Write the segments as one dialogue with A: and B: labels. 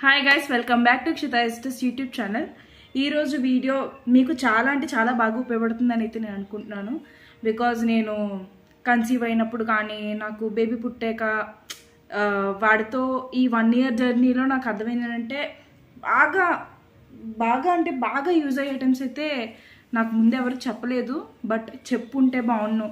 A: Hi guys, welcome back to Kshita ఎస్టస్ YouTube channel. ఈరోజు video మీకు చాలా అంటే చాలా బాగా ఉపయోగపడుతుందని అయితే నేను అనుకుంటున్నాను. బికాజ్ నేను కన్సీవ్ అయినప్పుడు కానీ నాకు బేబీ పుట్టాక వాడితో ఈ 1 year జర్నీలో నాకు అర్థమైందంటే బాగా యూజ్ అయ్యే ఐటమ్స్ అయితే నాకు ముందు ఎవరు చెప్పలేదు. బట్ చెప్పుంటే బాగున్ను,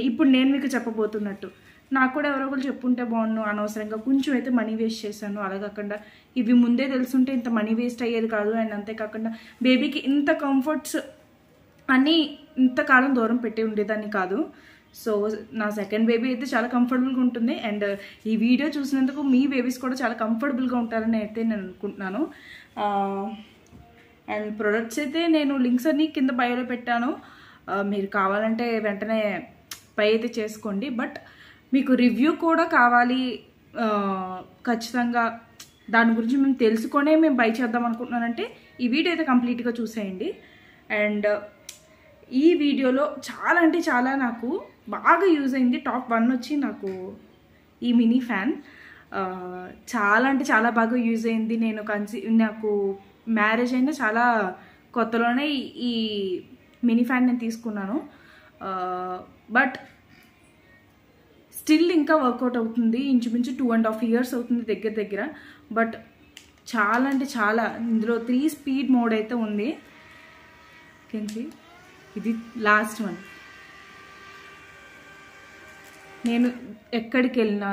A: ఇప్పుడు నేను మీకు చెప్పబోతున్నట్టు నాకు కూడా ఎవరో ఒకరు చెప్పుంటే బాగున్ను. అనవసరంగా కొంచెం అయితే మనీ వేస్ట్ చేశాను. అలా కాకుండా ఇవి ముందే తెలుసుంటే ఇంత మనీ వేస్ట్ అయ్యేది కాదు. అండ్ అంతేకాకుండా బేబీకి ఇంత కంఫర్ట్స్ అన్నీ ఇంతకాలం దూరం పెట్టి ఉండేదాన్ని కాదు. సో నా సెకండ్ బేబీ అయితే చాలా కంఫర్టబుల్గా ఉంటుంది. అండ్ ఈ వీడియో చూసినందుకు మీ బేబీస్ కూడా చాలా కంఫర్టబుల్గా ఉంటారని అయితే నేను అనుకుంటున్నాను. అండ్ ప్రొడక్ట్స్ అయితే నేను లింక్స్ అన్ని కింద బయోలో పెట్టాను. మీరు కావాలంటే వెంటనే పై అయితే చేసుకోండి. బట్ మీకు రివ్యూ కూడా కావాలి, ఖచ్చితంగా దాని గురించి మేము తెలుసుకొనే మేము బై చేద్దాం అనుకుంటున్నానంటే ఈ వీడియో అయితే కంప్లీట్గా చూసేయండి. అండ్ ఈ వీడియోలో చాలా అంటే చాలా నాకు బాగా యూజ్ అయింది. టాప్ 1 వచ్చి నాకు ఈ మినీ ఫ్యాన్ చాలా అంటే చాలా బాగా యూజ్ అయింది. నాకు మ్యారేజ్ అయినా చాలా కొత్తలోనే ఈ మినీ ఫ్యాన్ నేను తీసుకున్నాను. బట్ స్టిల్ ఇంకా వర్కౌట్ అవుతుంది. ఇంచుమించు 2.5 years అవుతుంది దగ్గర. బట్ చాలా అంటే చాలా ఇందులో 3 speed మోడ్ అయితే ఉంది. ఇది లాస్ట్ వన్. నేను ఎక్కడికి వెళ్ళినా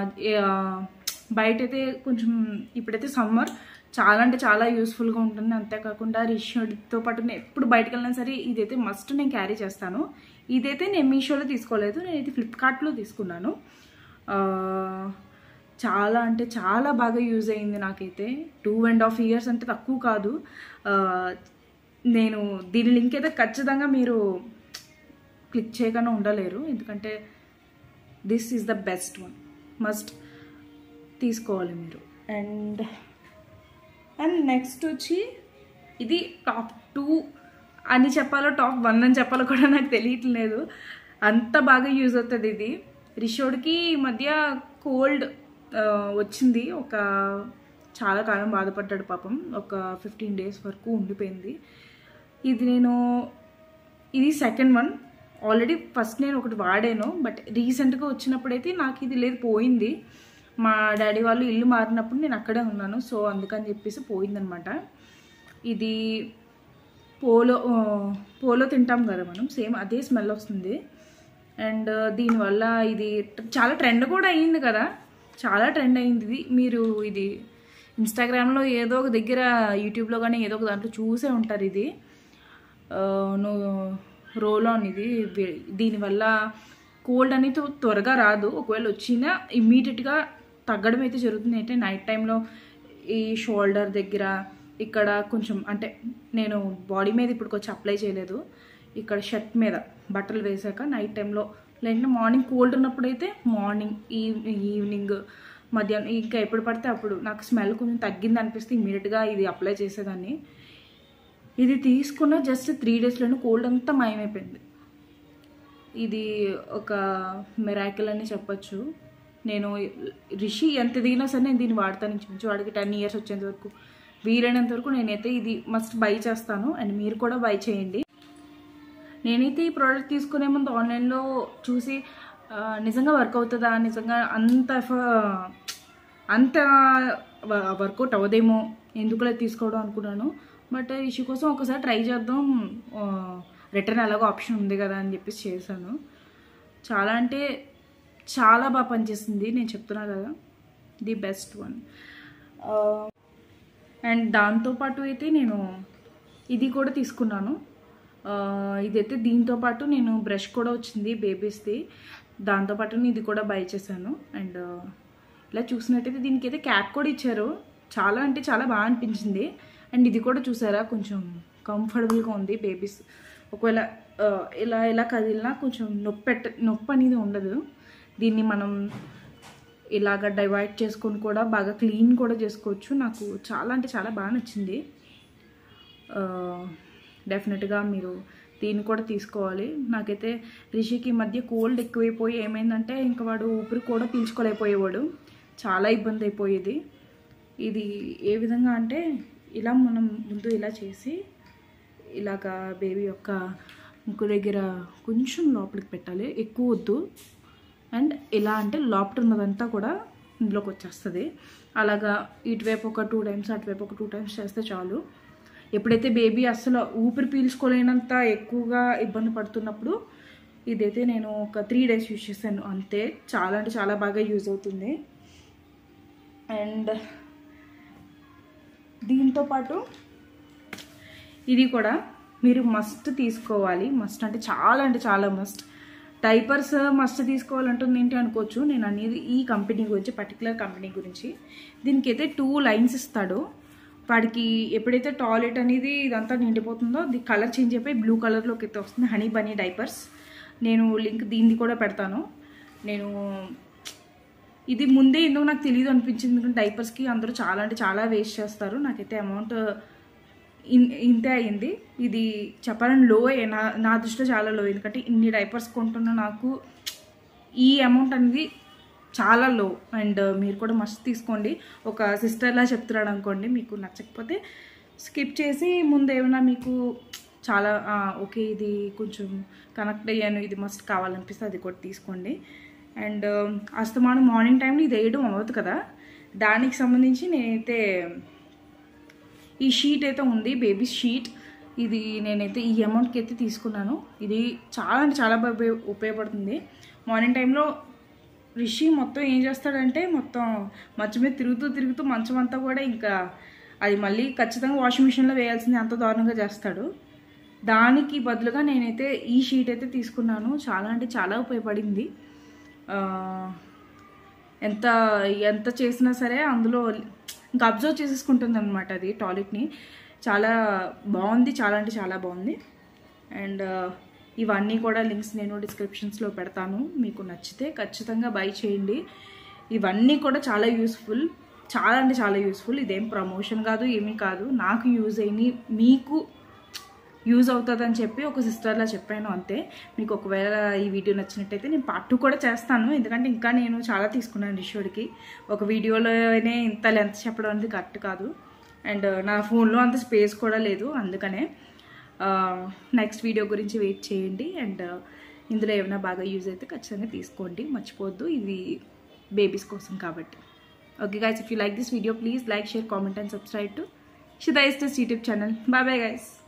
A: బయటైతే కొంచెం ఇప్పుడైతే సమ్మర్ చాలా అంటే చాలా యూస్ఫుల్గా ఉంటుంది. అంతేకాకుండా రిషోడ్తో పాటు నేను ఎప్పుడు బయటకు వెళ్ళినా సరే ఇదైతే మస్ట్ నేను క్యారీ చేస్తాను. ఇదైతే నేను మీషోలో తీసుకోలేదు, నేను ఇది ఫ్లిప్కార్ట్లో తీసుకున్నాను. చాలా అంటే చాలా బాగా యూజ్ అయింది నాకైతే. 2.5 years అంటే తక్కువ కాదు. నేను దీని లింక్ అయితే ఖచ్చితంగా మీరు క్లిక్ చేయకుండా ఉండలేరు, ఎందుకంటే this is the best one. Must తీసుకోవాలి మీరు. అండ్ నెక్స్ట్ వచ్చి ఇది టాప్ 2 అని చెప్పాలో టాప్ 1 అని చెప్పాలో కూడా నాకు తెలియట్లేదు, అంత బాగా యూజ్ అవుతుంది ఇది. రిషోడ్కి ఈ మధ్య కోల్డ్ వచ్చింది, ఒక చాలా కాలం బాధపడ్డాడు పాపం. ఒక 15 days వరకు ఉండిపోయింది. ఇది సెకండ్ వన్. ఆల్రెడీ ఫస్ట్ నేను ఒకటి వాడాను, బట్ రీసెంట్గా వచ్చినప్పుడైతే నాకు ఇది లేదు, పోయింది. మా డాడీ వాళ్ళు ఇల్లు మారినప్పుడు నేను అక్కడే ఉన్నాను, సో అందుకని చెప్పేసి పోయిందనమాట. ఇది పోలో తింటాం కదా మనం, సేమ్ అదే స్మెల్ వస్తుంది. అండ్ దీనివల్ల ఇది చాలా ట్రెండ్ కూడా అయ్యింది కదా, చాలా ట్రెండ్ అయింది ఇది. మీరు ఇది ఇన్స్టాగ్రామ్లో ఏదో ఒక దగ్గర, యూట్యూబ్లో కానీ ఏదో ఒక దాంట్లో చూసే ఉంటారు. ఇది రోల్ ఆన్. ఇది దీనివల్ల కోల్డ్ అనేది త్వరగా రాదు, ఒకవేళ వచ్చినా ఇమ్మీడియట్గా తగ్గడం అయితే జరుగుతుంది. అయితే నైట్ టైంలో ఈ షోల్డర్ దగ్గర ఇక్కడ కొంచెం, అంటే నేను బాడీ మీద ఇప్పుడు కొంచెం అప్లై చేయలేదు, ఇక్కడ షర్ట్ మీద బట్టలు వేసాక నైట్ టైంలో, లేదంటే మార్నింగ్ కోల్డ్ ఉన్నప్పుడైతే మార్నింగ్, ఈవినింగ్, మధ్యాహ్నం, ఇంకా ఎప్పుడు పడితే అప్పుడు నాకు స్మెల్ కొంచెం తగ్గింది అనిపిస్తే ఇమ్మీడియట్గా ఇది అప్లై చేసేదాన్ని. ఇది తీసుకున్న జస్ట్ 3 daysలోనే కోల్డ్ అంతా మాయమైపోయింది. ఇది ఒక మిరాకిల్ అని చెప్పచ్చు. నేను రిషి ఎంత దిగినా సరే నేను దీన్ని వాడతాను. ఇంచుమించు వాడికి 10 years వచ్చేంత వరకు, వీలైనంత వరకు నేనైతే ఇది మస్ట్ బై చేస్తాను. అండ్ మీరు కూడా బై చేయండి. నేనైతే ఈ ప్రోడక్ట్ తీసుకునే ముందు ఆన్లైన్లో చూసి నిజంగా వర్క్ అవుతుందా, నిజంగా అంత వర్కౌట్ అవ్వదేమో, ఎందుకులే తీసుకోవడం అనుకున్నాను. బట్ ఇష్యూ కోసం ఒకసారి ట్రై చేద్దాం, రిటర్న్ ఎలాగో ఆప్షన్ ఉంది కదా అని చెప్పేసి చేశాను. చాలా అంటే చాలా బాగా పనిచేసింది, నేను చెప్తున్నా కదా, ది బెస్ట్ వన్. అండ్ దాంతోపాటు అయితే నేను ఇది కూడా తీసుకున్నాను. ఇదైతే దీంతోపాటు నేను బ్రష్ కూడా వచ్చింది బేబీస్ది, దాంతోపాటు ఇది కూడా బై చేశాను. అండ్ ఇలా చూసినట్టయితే దీనికి అయితే క్యాప్ కూడా ఇచ్చారు, చాలా అంటే చాలా బాగా అనిపించింది. అండ్ ఇది కూడా చూసారా, కొంచెం కంఫర్టబుల్గా ఉంది. బేబీస్ ఒకవేళ ఇలా కదిలినా కొంచెం నొప్పి అనేది ఉండదు. దీన్ని మనం ఇలాగ డైవైడ్ చేసుకొని కూడా బాగా క్లీన్ కూడా చేసుకోవచ్చు. నాకు చాలా అంటే చాలా బాగా నచ్చింది. డెఫినెట్గా మీరు దీన్ని కూడా తీసుకోవాలి. నాకైతే రిషికి మధ్య కోల్డ్ ఎక్కువైపోయి ఏమైందంటే ఇంకా వాడు ఊపిరి కూడా పీల్చుకోలేకపోయేవాడు, చాలా ఇబ్బంది అయిపోయేది. ఇది ఏ విధంగా అంటే ఇలా మనం ముందు ఇలా చేసి ఇలాగా బేబీ యొక్క ముక్కు దగ్గర కొంచెం లోపలికి పెట్టాలి, ఎక్కువ వద్దు. అండ్ ఇలా అంటే లోపల ఉన్నదంతా కూడా ఇందులోకి వచ్చేస్తుంది. అలాగా ఇటువైపు ఒక 2 టైమ్స్ అటువైపు ఒక 2 టైమ్స్ చేస్తే చాలు. ఎప్పుడైతే బేబీ అసలు ఊపిరి పీల్చుకోలేనంత ఎక్కువగా ఇబ్బంది పడుతున్నప్పుడు ఇదైతే నేను ఒక 3 డేస్ యూజ్ చేశాను అంతే. చాలా అంటే చాలా బాగా యూజ్ అవుతుంది. అండ్ దీంతోపాటు ఇది కూడా మీరు మస్ట్ తీసుకోవాలి. మస్ట్ అంటే చాలా మస్ట్. డైపర్స్ మస్ట్ తీసుకోవాలంటుంది ఏంటి అనుకోవచ్చు. నేను అనేది ఈ కంపెనీ గురించి, పర్టికులర్ కంపెనీ గురించి. దీనికి అయితే 2 లైన్స్ ఇస్తాడు. వాడికి ఎప్పుడైతే టాయిలెట్ అనేది ఇదంతా నిండిపోతుందో అది కలర్ చేంజ్ అయిపోయి బ్లూ కలర్లోకి అయితే వస్తుంది. Honey Bunny diapers. నేను లింక్ దీన్ని కూడా పెడతాను. నేను ఇది ముందే ఎందుకు నాకు తెలియదు అనిపించింది, ఎందుకంటే డైపర్స్కి అందరూ చాలా అంటే చాలా వేస్ట్ చేస్తారు. నాకైతే అమౌంట్ ఇంతే అయింది. ఇది చెప్పాలని లో నా దృష్టిలో చాలా లో. ఎందుకంటే ఇన్ని డైపర్స్ కొంటున్నా నాకు ఈ అమౌంట్ అనేది చాలా లో. అండ్ మీరు కూడా మస్ట్ తీసుకోండి. ఒక సిస్టర్లా చెప్తున్నాడు అనుకోండి, మీకు నచ్చకపోతే స్కిప్ చేసి ముందు ఏమైనా మీకు చాలా ఓకే ఇది కొంచెం కనెక్ట్ అయ్యాను, ఇది మస్ట్ కావాలనిపిస్తే అది కూడా తీసుకోండి. అండ్ అస్తమానం మార్నింగ్ టైంలో ఇది వేయడం అవ్వదు కదా, దానికి సంబంధించి నేనైతే ఈ షీట్ అయితే ఉంది, బేబీ షీట్. ఇది నేనైతే ఈ అమౌంట్కి అయితే తీసుకున్నాను. ఇది చాలా అంటే చాలా బాగా ఉపయోగపడుతుంది. మార్నింగ్ టైంలో రిషి మొత్తం ఏం చేస్తాడంటే మొత్తం మంచం మీద తిరుగుతూ మంచం అంతా కూడా ఇంకా అది మళ్ళీ ఖచ్చితంగా వాషింగ్ మిషన్లో వేయాల్సింది, అంత దారుణంగా చేస్తాడు. దానికి బదులుగా నేనైతే ఈ షీట్ అయితే తీసుకున్నాను. చాలా అంటే చాలా ఉపయోగపడింది. ఎంత చేసినా సరే అందులో ఇంకా అబ్జర్వ్ చేసేసుకుంటుంది అనమాట అది టాయిలెట్ని. చాలా బాగుంది, చాలా అంటే చాలా బాగుంది. అండ్ ఇవన్నీ కూడా లింక్స్ నేను డిస్క్రిప్షన్స్లో పెడతాను. మీకు నచ్చితే ఖచ్చితంగా బై చేయండి. ఇవన్నీ కూడా చాలా యూస్ఫుల్, చాలా అంటే చాలా యూస్ఫుల్. ఇదేం ప్రమోషన్ కాదు, ఏమీ కాదు. నాకు యూజ్ అయినాయి, మీకు యూజ్ అవుతుందని చెప్పి ఒక సిస్టర్లా చెప్పాను అంతే. మీకు ఒకవేళ ఈ వీడియో నచ్చినట్టయితే నేను పార్ట్ 2 కూడా చేస్తాను. ఎందుకంటే ఇంకా నేను చాలా తీసుకున్నాను రిషోడికి. ఒక వీడియోలోనే ఇంత లెంత్ చెప్పడం అనేది కరెక్ట్ కాదు. అండ్ నా ఫోన్లో అంత స్పేస్ కూడా లేదు, అందుకనే నెక్స్ట్ వీడియో గురించి వెయిట్ చేయండి. అండ్ ఇందులో ఏమైనా బాగా యూజ్ అయితే ఖచ్చితంగా తీసుకోండి, మర్చిపోవద్దు. ఇది బేబీస్ కోసం కాబట్టి. Okay guys, if you like this video please like, share, comment and subscribe to Shida Estes YouTube channel. Bye bye guys.